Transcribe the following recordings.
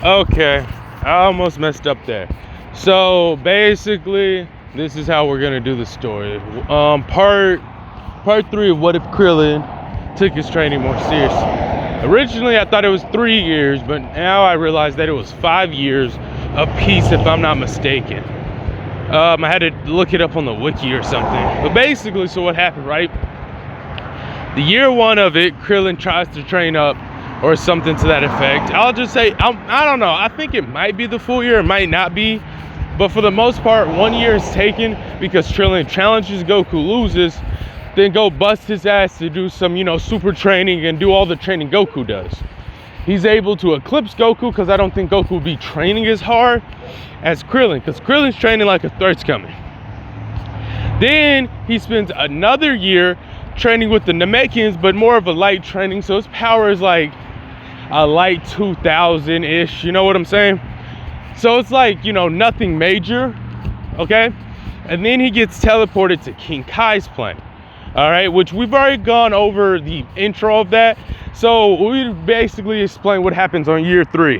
Okay, I almost messed up there. So basically, this is how we're gonna do the story. Part three of what if Krillin took his training more seriously. Originally, I thought it was 3 years, but now I realize that it was 5 years apiece, if I'm not mistaken. I had to look it up on the wiki or something. But basically, so what happened, right? The year one of it, Krillin tries to train up, or something to that effect. I'll just say, I don't know. I think it might be the full year, it might not be. But for the most part, 1 year is taken because Krillin challenges Goku, loses, then go bust his ass to do some, super training and do all the training Goku does. He's able to eclipse Goku because I don't think Goku would be training as hard as Krillin, because Krillin's training like a threat's coming. Then he spends another year training with the Namekians, but more of a light training, so his power is like a light 2000-ish, you know what I'm saying? So it's like, nothing major, okay? And then he gets teleported to King Kai's planet, all right? Which we've already gone over the intro of that. So we basically explain what happens on year 3.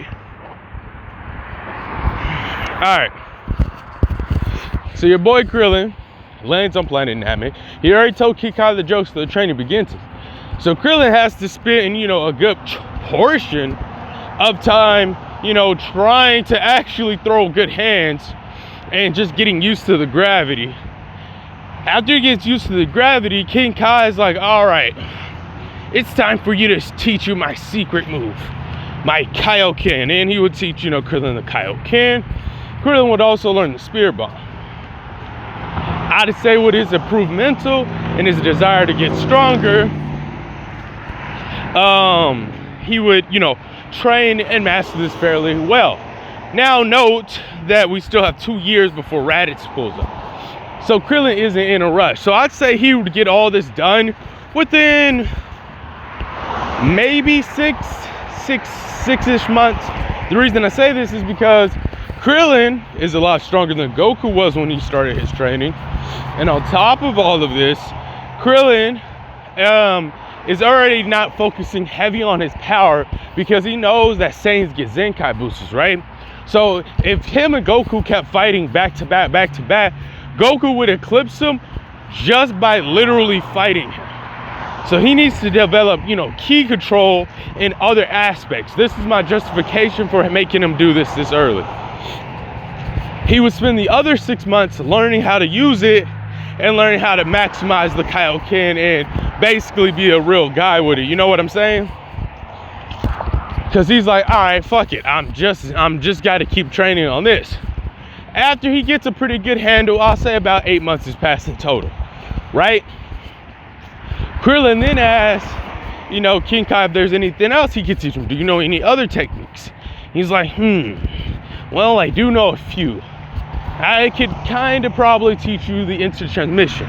All right. So your boy Krillin lands on planet Namek. He already told King Kai the jokes, so the training begins. So Krillin has to spend, a good portion of time, trying to actually throw good hands and just getting used to the gravity. After he gets used to the gravity, King Kai is like, all right, it's time for you to teach you my secret move, my Kaioken. And he would teach, Krillin the Kaioken. Krillin would also learn the Spirit Bomb. I'd say with his improved mental and his desire to get stronger, he would, train and master this fairly well. Now note that we still have 2 years before Raditz pulls up. So Krillin isn't in a rush. So I'd say he would get all this done within maybe six-ish months. The reason I say this is because Krillin is a lot stronger than Goku was when he started his training. And on top of all of this, Krillin is already not focusing heavy on his power because he knows that Saiyans get Zenkai boosters, right? So if him and Goku kept fighting back to back, Goku would eclipse him just by literally fighting him. So he needs to develop, ki control in other aspects. This is my justification for making him do this early. He would spend the other 6 months learning how to use it and learning how to maximize the Kaioken and basically be a real guy with it. You know what I'm saying? Because he's like, all right, fuck it. I'm just got to keep training on this. After he gets a pretty good handle, I'll say about 8 months has passed in total, right? Krillin then asks, King Kai if there's anything else he could teach him. Do you know any other techniques? He's like, well, I do know a few. I could kind of probably teach you the instant transmission.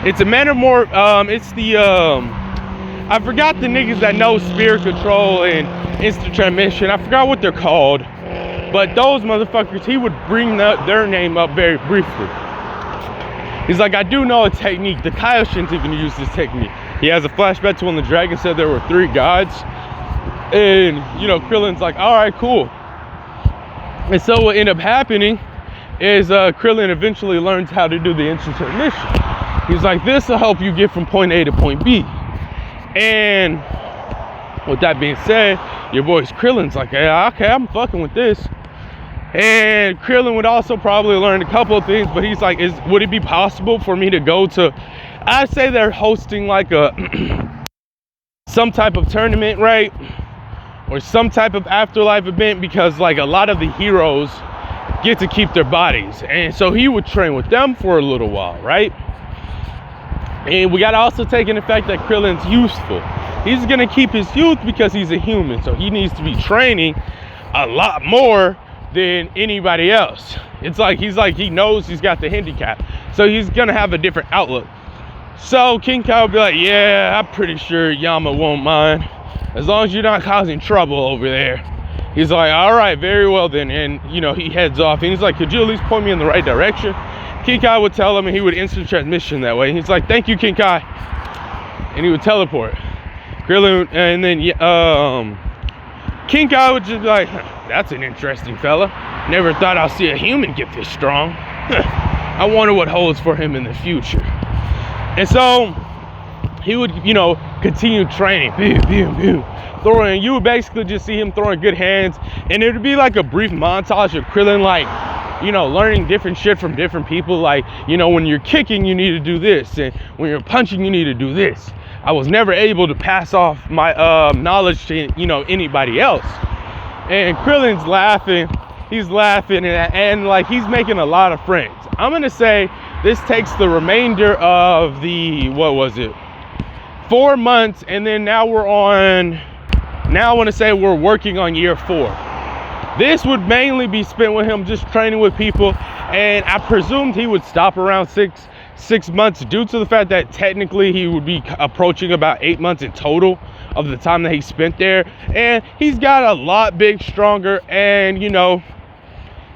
It's a matter more, it's the, I forgot the niggas that know spirit control and instant transmission. I forgot what they're called. But those motherfuckers, he would bring their name up very briefly. He's like, I do know a technique. The Kaioshins even use this technique. He has a flashback to when the dragon said there were 3 gods. And, Krillin's like, all right, cool. And so what ended up happening is Krillin eventually learns how to do the instant transmission. He's like, this will help you get from point A to point B. And with that being said, your boy's Krillin's like, yeah, okay, I'm fucking with this. And Krillin would also probably learn a couple of things, but he's like, would it be possible for me to go to, I'd say they're hosting like some type of tournament, right? Or some type of afterlife event, because like a lot of the heroes get to keep their bodies. And so he would train with them for a little while, right? And we got to also take into fact that Krillin's useful. He's going to keep his youth because he's a human. So he needs to be training a lot more than anybody else. It's like he knows he's got the handicap. So he's going to have a different outlook. So King Kai will be like, yeah, I'm pretty sure Yama won't mind, as long as you're not causing trouble over there. He's like, all right, very well then. And, he heads off. And he's like, could you at least point me in the right direction? King Kai would tell him, and he would instant transmission that way. He's like, thank you, King Kai. And he would teleport. Krillin, and then King Kai would just be like, huh, that's an interesting fella. Never thought I'll see a human get this strong. I wonder what holds for him in the future. And so he would, you know, continue training. Boom, boom, boom. Throwing, you would basically just see him throwing good hands. And it would be like a brief montage of Krillin, like, you know, learning different shit from different people. Like, you know, when you're kicking, you need to do this. And when you're punching, you need to do this. I was never able to pass off my knowledge to, you know, anybody else. And Krillin's laughing. He's laughing and like he's making a lot of friends. I'm gonna say this takes the remainder of the, what was it, 4 months, and then now I want to say we're working on year 4. This would mainly be spent with him just training with people, and I presumed he would stop around six months due to the fact that technically he would be approaching about 8 months in total of the time that he spent there. And he's got a lot big, stronger, and you know,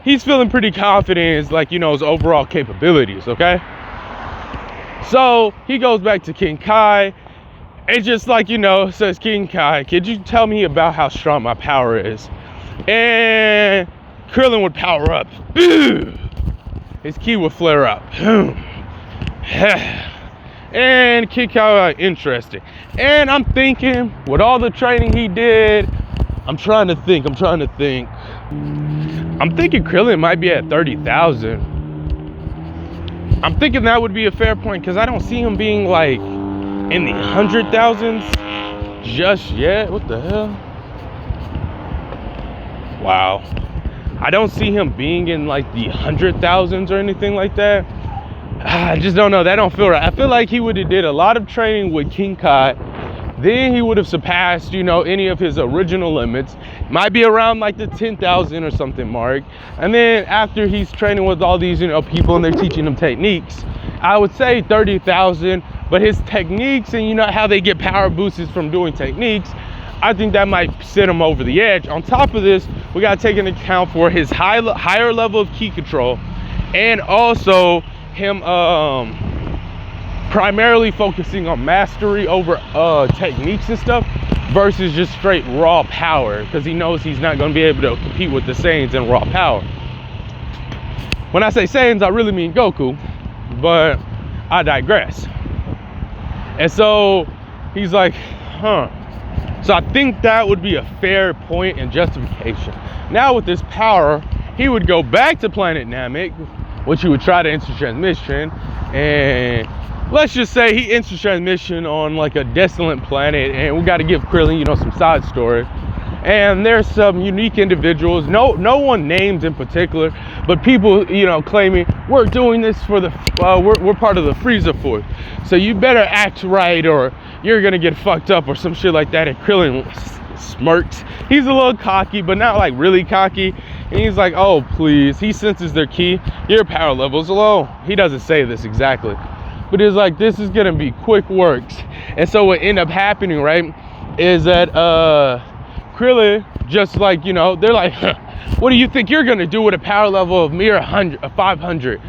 he's feeling pretty confident in his, like, you know, his overall capabilities, okay? So he goes back to King Kai. It's just like, you know, says, King Kai, could you tell me about how strong my power is? And Krillin would power up. His ki would flare up. And King Kai, interesting. And I'm thinking, with all the training he did, I'm trying to think. I'm thinking Krillin might be at 30,000. I'm thinking that would be a fair point because I don't see him being like in the 100,000s just yet. What the hell? Wow. I don't see him being in like the 100,000s or anything like that. I just don't know. That don't feel right. I feel like he would have did a lot of training with King Kai. Then he would have surpassed, you know, any of his original limits. Might be around like the 10,000 or something mark. And then after he's training with all these, you know, people and they're teaching him techniques, I would say 30,000. But his techniques and, you know, how they get power boosts from doing techniques, I think that might set him over the edge. On top of this, we got to take into account for his higher level of ki control, and also him primarily focusing on mastery over techniques and stuff versus just straight raw power, because he knows he's not going to be able to compete with the Saiyans in raw power. When I say Saiyans, I really mean Goku, but I digress. And so he's like, huh. So I think that would be a fair point and justification. Now with this power, he would go back to planet Namek, which he would try to instant transmission, and let's just say he instant transmission on like a desolate planet, and we got to give Krillin, you know, some side story. And there's some unique individuals, no one named in particular, but people, you know, claiming we're doing this for the we're part of the Frieza Force, so you better act right or you're gonna get fucked up or some shit like that. And Krillin smirks. He's a little cocky, but not like really cocky. And he's like, oh please, he senses their ki, your power level's low. He doesn't say this exactly, but he's like, this is gonna be quick works. And so what ended up happening, right, is that Krillin, just like, you know, they're like, huh, what do you think you're gonna do with a power level of mere 500?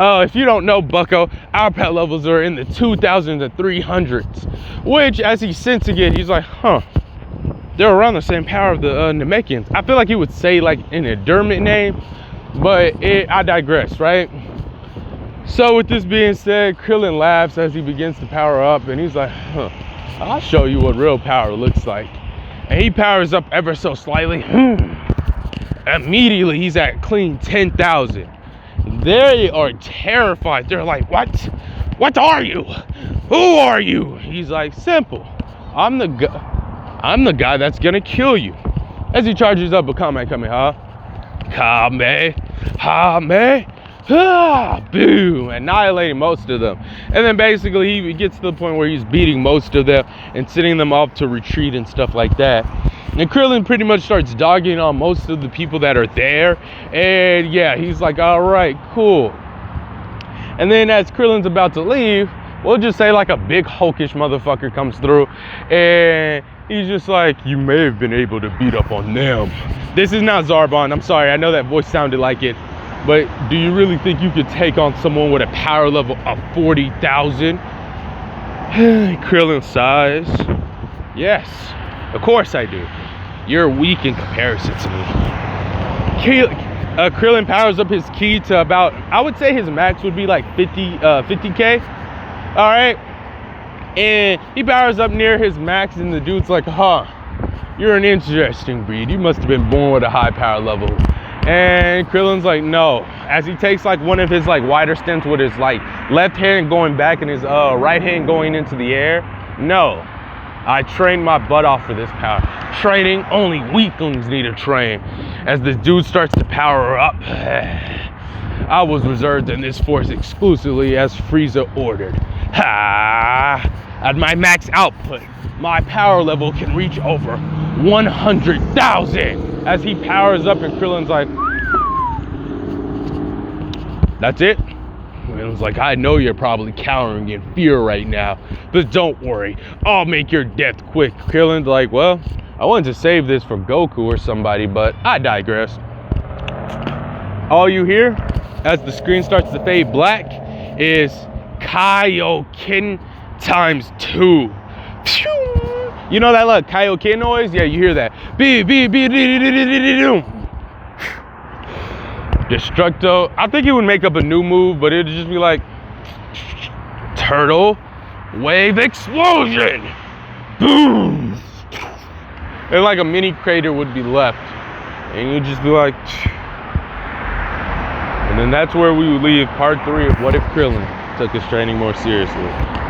If you don't know, bucko, our power levels are in the 2,000s and 300s, which as he's sensing it, he's like, huh, they're around the same power of the Namekians. I feel like he would say like an endearment name, but I digress, right? So with this being said, Krillin laughs as he begins to power up, and he's like, huh, I'll show you what real power looks like. And he powers up ever so slightly. Immediately, he's at clean 10,000. They are terrified. They're like, what? What are you? Who are you? He's like, simple. I'm the guy that's gonna kill you. As he charges up a Kamehameha. Boom, annihilating most of them. And then basically he gets to the point where he's beating most of them and sending them off to retreat and stuff like that. And Krillin pretty much starts dogging on most of the people that are there. And yeah, he's like, all right, cool. And then as Krillin's about to leave, we'll just say like a big hulkish motherfucker comes through, and he's just like, you may have been able to beat up on them. This is not Zarbon, I'm sorry, I know that voice sounded like it, but do you really think you could take on someone with a power level of 40,000? Krillin sighs. Yes, of course I do. you're weak in comparison to me. Krillin powers up his ki to about, I would say his max would be like 50K. All right. And he powers up near his max, and the dude's like, huh, you're an interesting breed. You must have been born with a high power level. And Krillin's like, no. As he takes like one of his like wider stints with his like left hand going back and his right hand going into the air. No, I trained my butt off for this power. Training, only weaklings need to train. As this dude starts to power up, I was reserved in this force exclusively as Frieza ordered. Ha! At my max output, my power level can reach over 100,000. As he powers up and Krillin's like, that's it? Krillin's like, I know you're probably cowering in fear right now, but don't worry, I'll make your death quick. Krillin's like, well, I wanted to save this for Goku or somebody, but I digress. All you hear as the screen starts to fade black is Kaioken times 2. You know that like Kaioken noise? Yeah, you hear that. Destructo. I think he would make up a new move, but it'd just be like Turtle Wave Explosion. Boom. And like a mini crater would be left. And you'd just be like, and then that's where we would leave part 3 of What If Krillin took his training more seriously.